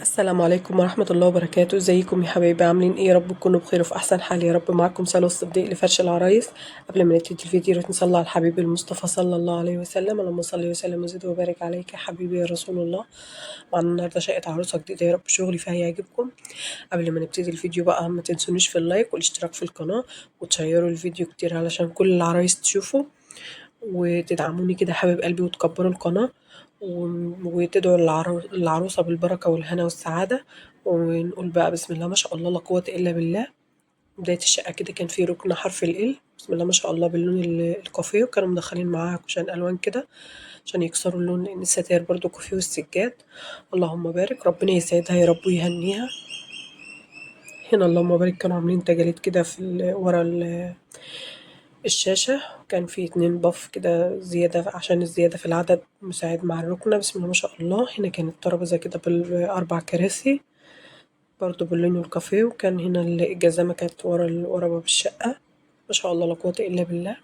السلام عليكم ورحمة الله وبركاته. ازيكم يا حبايبي؟ عاملين ايه؟ يا رب تكونوا بخير وفي احسن حال يا رب. معاكم سلوى الصديق لفرش العرايس. قبل ما نبتدي الفيديو نصلي على الحبيب المصطفى صلى الله عليه وسلم. اللهم صل وسلم وزد وبارك عليك يا حبيبي يا رسول الله. معنا النهارده شقة عروسة جديدة، يا رب شغلي فيها يعجبكم. قبل ما نبتدي الفيديو بقى ما تنسونيش في اللايك والاشتراك في القناة وتشيروا الفيديو كتير علشان كل العرايس تشوفه وتدعموني كده حبايب قلبي وتكبروا القناة وتدعوا العروسة بالبركة والهنا والسعادة. ونقول بقى بسم الله ما شاء الله لا قوة إلا بالله. بداية الشقة كده كان في ركن حرف ال بسم الله ما شاء الله باللون الكافيه، وكانوا مدخلين معاها كوشان ألوان كده عشان يكسروا اللون، لأن الستاير برضو كافيه والسجاد. اللهم بارك، ربنا يسعدها يا رب ويهنيها. هنا اللهم بارك كانوا عاملين تجاليد كده في ورا الشاشة. كان في 2 باف كده زيادة عشان الزيادة في العدد مساعد مع الركنة. بسم الله ما شاء الله. هنا كانت ترابيزة كده ب4 كراسي برضو باللون الكافيه، وكان هنا الجزامة كانت ورا باب الشقة. ما شاء الله لا قوة إلا بالله.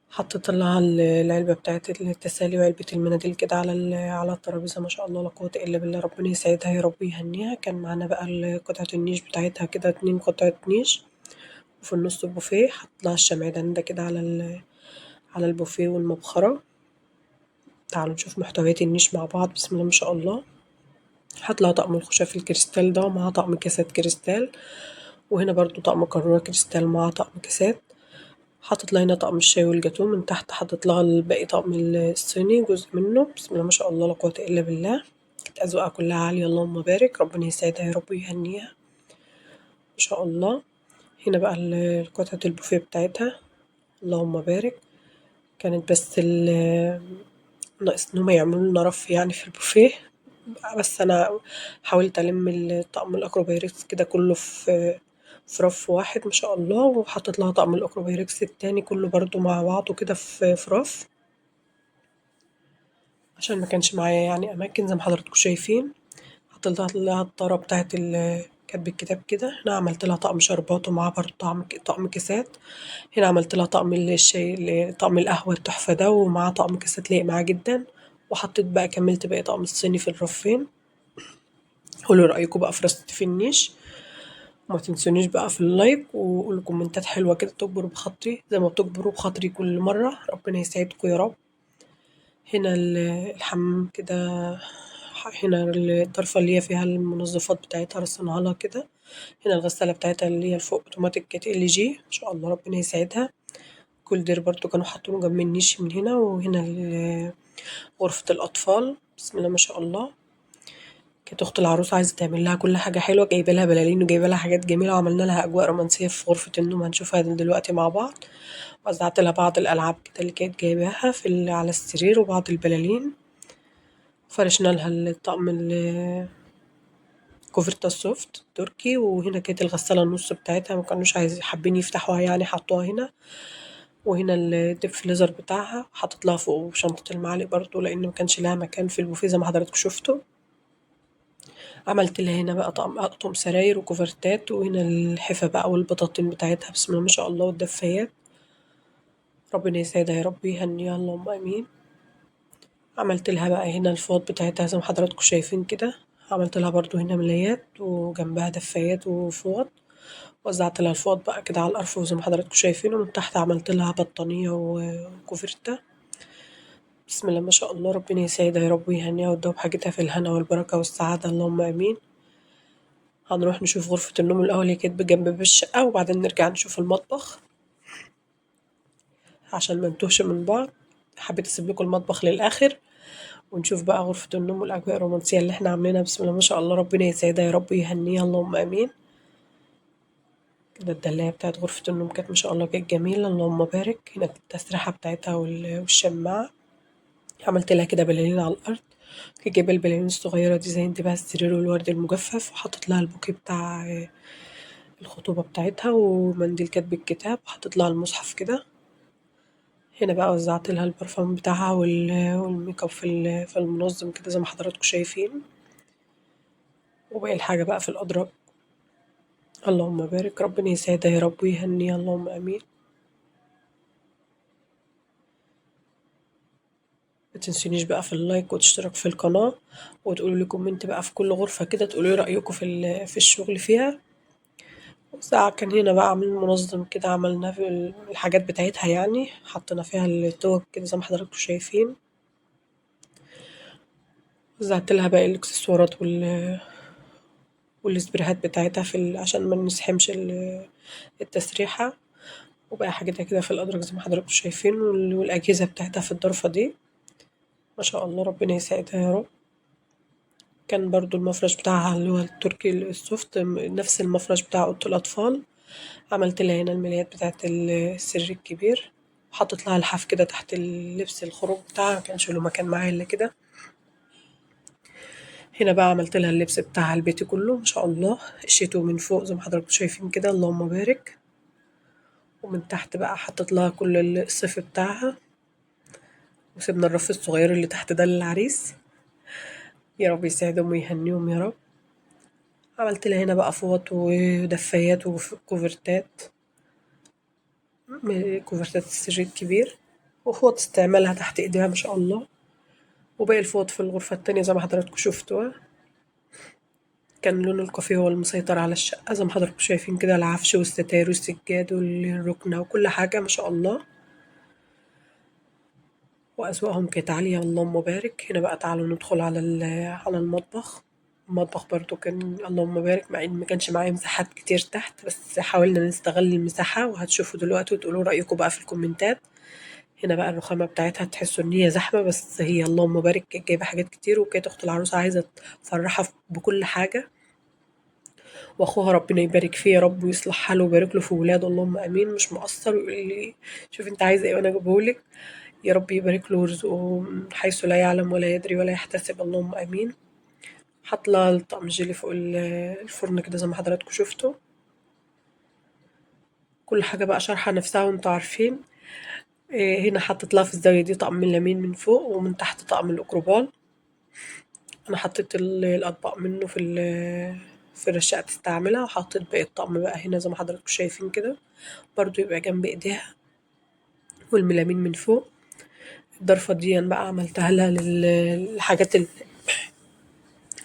حطيت لها العلبة بتاعت التسالي وعلبة المناديل كده على الترابيزة. ما شاء الله لا قوة إلا بالله، ربنا يسعدها يا رب ويهنيها. كان معانا بقى قطعة النيش بتاعتها كده 2 قطعة نيش، وفي النص البوفيه. حط لها الشمعدان ده كده على البوفيه والمبخرة. تعالوا نشوف محتويات النيش مع بعض. بسم الله ما شاء الله. حط لها طقم الخشاف الكريستال ده ومعاه طقم كاسات كريستال، وهنا برضو طقم قارورة كريستال مع طقم كاسات. حطت لها هنا طقم الشاي والجاتوه من تحت، حطت لها الباقي طقم الصيني جزء منه. بسم الله ما شاء الله لا قوة إلا بالله. كانت أذواقها كلها عالية، اللهم بارك، ربنا يسعدها يا رب ويهنيها. ما شاء الله. هنا بقى قطعة البوفيه بتاعتها، اللهم بارك. كانت بس ناقص إن هما يعملوا لنا رف يعني في البوفيه، بس أنا حاولت ألم الطقم الأكروبايركس كده كله في رف واحد ما شاء الله، وحطيت لها طقم الأكروبايركس التاني كله برضو مع بعضه كده في رف، عشان ما كانش معايا يعني أماكن زي ما حضراتكم شايفين. حطيت لها الطارة بتاعت كاتب الكتاب كده. هنا عملت لها طقم شربات ومعاه برضو طقم كيسات. هنا عملت لها طقم الشاي، طقم القهوة التحفة ده ومعاه طقم كيسات لايق معاه جدا. وحطيت بقى كملت باقي طقم الصيني في الرفين. قولوا رأيكم بقى في رصة في النيش، وما تنسونيش بقى في اللايك وقولوا كومنتات حلوة كده تجبروا بخاطري زي ما بتجبروا بخاطري كل مرة. ربنا يسعدكم يا رب. هنا الحمام كده، هنا الضرفة اللي هي فيها المنظفات بتاعتها رصيناها لها كده. هنا الغسالة بتاعتها اللي هي الفوق اوتوماتيك كانت LG ما شاء الله ربنا يسعدها. كل دير برضو كانوا حاطينه جنب النيش من هنا. وهنا غرفة الأطفال بسم الله ما شاء الله. كانت أخت العروسة عايزة تعمل لها كل حاجة حلوة، جايبة لها بلالين وجايبة لها حاجات جميلة، وعملنا لها أجواء رومانسية في غرفة النوم هنشوفها دلوقتي مع بعض. وزعت لها بعض الألعاب كده اللي كانت جايباها على السرير وبعض البلالين. فرشنا لها الطقم كوفرتا السوفت تركي. وهنا كانت الغسالة النص بتاعتها ما كانوش حابين يفتحوها يعني حطوها هنا. وهنا الديب فريزر بتاعها حطيت لها فوق شنطة المعالق برضو لأن ما كانش لها مكان في البوفيه زي ما حضراتكم شفتوا. عملت لها هنا بقى أطقم سراير وكوفرتات، وهنا الحفا بقى والبطاطين بتاعتها بسم الله ما شاء الله والدفايات. ربنا يسعدها يا رب ويهنيها اللهم آمين. عملت لها بقى هنا الفوط بتاعتها زي ما حضراتكم شايفين كده. عملت لها برضو هنا ملايات وجنبها دفايات وفوط. وزعت لها الفوط بقى كده على الأرفف زي ما حضراتكم شايفين، ومن تحت عملت لها بطانية وكوفرتة. بسم الله ما شاء الله ربنا يسعدها يا رب ويهنيها وتدوم حاجتها في الهنا والبركة والسعادة اللهم آمين. هنروح نشوف غرفة النوم الأول، هي كانت بجنب باب الشقة، وبعدين نرجع نشوف المطبخ عشان ما نتوهش من بعض. حبيت أسيب لكم المطبخ للآخر ونشوف بقى غرفة النوم والأجواء الرومانسية اللي احنا عاملينها. بسم الله ما شاء الله ربنا يسعدها يا رب ويهنيها اللهم آمين. كده الدلاية بتاعت غرفة النوم كانت ما شاء الله كانت جميلة اللهم بارك. هنا التسريحة بتاعتها والشماعة. عملت لها كده بلالين على الأرض. كنت جايبة البلالين الصغيرة دي زينت بيها السرير والورد المجفف، وحطيت لها البوكيه بتاع الخطوبة بتاعتها ومنديل كاتب الكتاب، وحطيت لها المصحف كده. هنا بقى وزعت لها البرفان بتاعها والميك اب في المنظم كده زي ما حضراتكم شايفين. وباقي الحاجة بقى في الأدراج. اللهم بارك، ربنا يسعدها يا رب ويهنيها اللهم آمين. متنسونيش بقى في اللايك والاشتراك في القناة، وتقولولي كومنت بقى في كل غرفة كده تقولولي رأيكم في الشغل فيها. ساعة كان هنا بقى عاملين منظم كده، عملنا في الحاجات بتاعتها يعني، حطينا فيها التوك كده زي ما حضراتكم شايفين. وزعت لها باقي الاكسسوارات والسبريهات بتاعتها عشان ما نسحمش التسريحة. وباقي حاجتها كده في الأدراج زي ما حضراتكم شايفين، والأجهزة بتاعتها في الضرفة دي. ما شاء الله ربنا يسعدها يا رب. كان برضو المفرش بتاعها اللي هو التركي السوفت، نفس المفرش بتاع أوضة الأطفال. عملت لها هنا الملايات بتاعت السرير الكبير، وحطيت لها لحاف كده تحت اللبس الخروج بتاعها، مكانش له مكان معايا إلا كده. هنا بقى عملت لها اللبس بتاعها البيتي كله ما شاء الله، شيته من فوق زي ما حضراتكم شايفين كده اللهم بارك. ومن تحت بقى حطيت لها كل الصيف بتاعها، وسيبنا الرف الصغير اللي تحت ده للعريس. يا رب يسعدهم ويهنيهم يا رب. عملت لها هنا بقى فوط ودفايات وكوفرتات، كوفرتات السرير الكبير، وفوط استعمالها تحت ايديها ما شاء الله. وباقي الفوط في الغرفة التانية زي ما حضراتكم شفتوها. كان لون الكافيه هو المسيطر على الشقة زي ما حضراتكم شايفين كده، العفش والستاير والسجاد والركنة وكل حاجة ما شاء الله. وأذواقهم كانت عالية اللهم بارك. هنا بقى تعالوا ندخل على المطبخ. المطبخ برضو كان اللهم بارك، مع ان ما كانش معايا مساحات كتير تحت، بس حاولنا نستغل المساحة، وهتشوفوا دلوقتي وتقولوا رأيكم بقى في الكومنتات. هنا بقى الرخامة بتاعتها تحسوا ان هي زحمة، بس هي اللهم بارك كانت جايبة حاجات كتير، وكانت اخت العروسة عايزة تفرحها بكل حاجة. واخوها ربنا يبارك فيه يا رب ويصلح حاله ويبارك له في ولاده اللهم امين، مش مقصر ويقول لي شوف انت عايزه ايه وانا اجيبهولك. يا رب يبارك له ويرزقه من حيث لا يعلم ولا يدري ولا يحتسب اللهم امين. حط لها الطقم جيلي فوق الفرن كده زي ما حضراتكم شفتوا. كل حاجه بقى شارحه نفسها وانتوا عارفين. هنا حطيت لها في الزاويه دي طقم من لامين من فوق، ومن تحت طقم الاكروبال. انا حطيت الاطباق منه في الرشاقة تستعملها، وحطيت باقي الطقم بقى هنا زي ما حضراتكم شايفين كده، برضو يبقى جنب ايديها، والميلامين من فوق. الضرفة دي بقى عملتها لها للحاجات اللي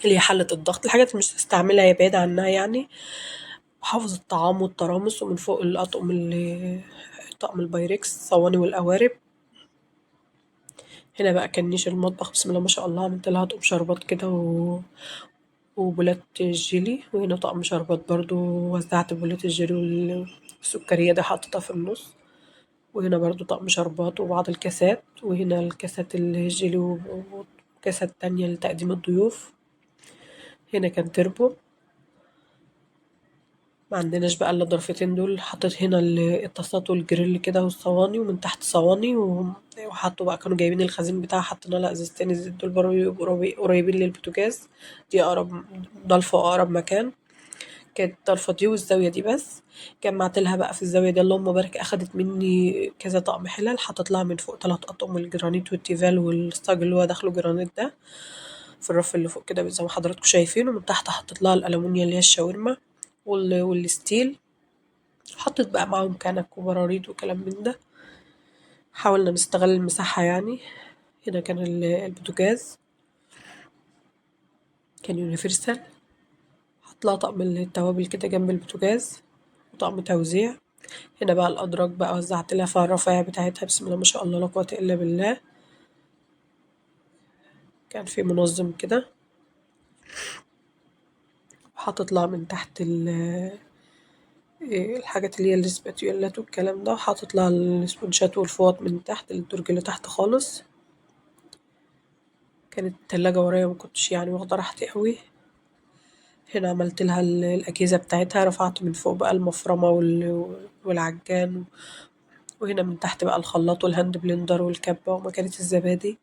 هي حلة الضغط، الحاجات اللي مش هستعملها هي بعيدة عنها يعني. حافظ الطعام والترامس، ومن فوق الأطقم طقم البايركس الصواني والقوارب. هنا بقى كان نيش المطبخ بسم الله ما شاء الله، عملت لها طقم شربات كده وبولات الجيلي. وهنا طقم شربات برضو، وزعت بولات الجيلي والسكرية ده حطيتها في النص. وهنا برضو طقم شربات وبعض الكاسات، وهنا الكاسات الجيلي وكاسات تانية لتقديم الضيوف. هنا كان تربو. ما عندناش بقى الا الضرفتين دول. حطيت هنا الطاسات والجريل كده والصواني، ومن تحت صواني وحطوا بقى كانوا جايبين الخزين بتاعها، حطينا لها ازازتين الزيت دول برضه يبقوا قريبين للبوتاجاز. دي اقرب ضلفة واقرب مكان. كانت الضلفة دي والزاوية دي بس. جمعت لها بقى في الزاوية دي اللهم بارك، اخدت مني كذا طقم حلل. حطيت لها من فوق 3 أطقم الجرانيت والتيفال والصاج اللي هو داخله جرانيت ده في الرف اللي فوق كده زي ما حضراتكم شايفين. ومن تحت حطيت لها الألمونيا اللي هي الشاورما والستيل. حطيت بقى معاهم كنك وبراريد وكلام من ده. حاولنا نستغل المساحة يعني. هنا كان البوتاجاز كان يونيفرسال. حط لها طقم التوابل كده جنب البوتاجاز، وطقم توزيع. هنا بقى الأدراج بقى وزعت لها فيها الرفايع بتاعتها بسم الله ما شاء الله لا قوة إلا بالله. كان في منظم كده. وحطت لها من تحت الحاجات اللي هي الاسباتيولات والكلام ده، وحطت لها السبونشات والفوط من تحت الدرج اللي تحت خالص. كانت التلاجة ورايا مكنتش يعني واخدة راحتي قوي. هنا عملت لها الأجهزة بتاعتها، رفعت من فوق بقى المفرمة والعجان. وهنا من تحت بقى الخلاط والهاند بلندر والكبة ومكانة الزبادي،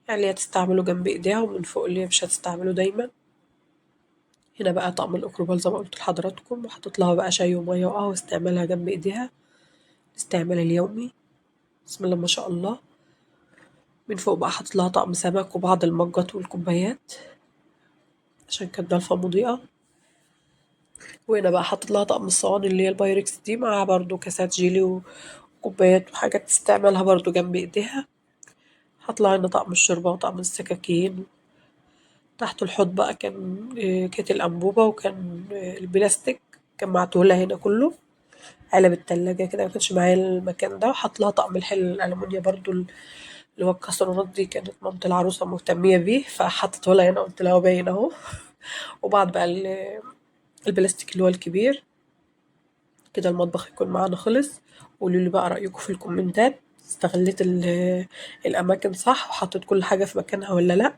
يعني اللي هتستعمله جنب ايديها، ومن فوق اللي هي مش هتستعمله دايما. هنا بقى طقم الأكروبال زي ما قلت لحضراتكم، وحطيت لها بقى شاي ومية وقهوة استعمالها جنب ايديها، الاستعمال اليومي بسم الله ما شاء الله. من فوق بقى حطيت لها طقم سمك وبعض المجات والكوبايات عشان كانت ضلفة مضيئة. وهنا بقى حطيت لها طقم الصواني اللي هي البايركس دي، مع برضو كاسات جيلي وكوبايات وحاجات تستعملها برضو جنب ايديها. هطلع هنا طقم الشوربة وطقم السكاكين. تحت الحوض بقى كان كيس الأنبوبة، وكان البلاستيك كان معتولة هنا كله، علب التلاجة كده مكانش معايا المكان ده. وحط لها طقم الحل الألمونيا برضو اللي هو الكسرونات دي، كانت مامة العروسة مهتمية بيه فحطته لها هنا، قلت لها باين اهو. وبعد بقى البلاستيك اللي هو الكبير. كده المطبخ يكون معانا خلص. قولوا لي بقى رأيكم في الكومنتات، استغليت الأماكن صح وحطيت كل حاجة في مكانها ولا لأ.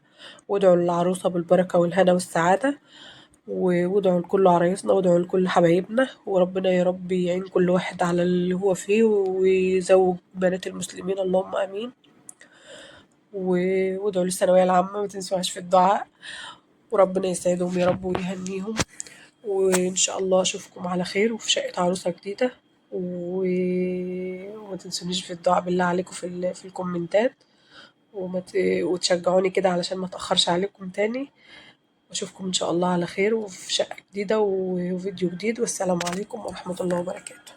وادعوا للعروسة بالبركة والهنا والسعادة، وادعوا لكل عرايسنا، وادعوا لكل حبايبنا، وربنا يا رب يعين كل واحد على اللي هو فيه، ويزوج بنات المسلمين اللهم آمين. وادعوا للثانوية العامة ما تنسوهاش في الدعاء، وربنا يسعدهم يا رب ويهنيهم. وإن شاء الله أشوفكم على خير وفي شقة عروسة جديدة. وما تنسونيش في الدعاء بالله عليكم في الكومنتات، وتشجعوني كده علشان ما أتأخرش عليكم تاني. وأشوفكم إن شاء الله على خير وفي شقة جديدة وفيديو جديد، والسلام عليكم ورحمة الله وبركاته.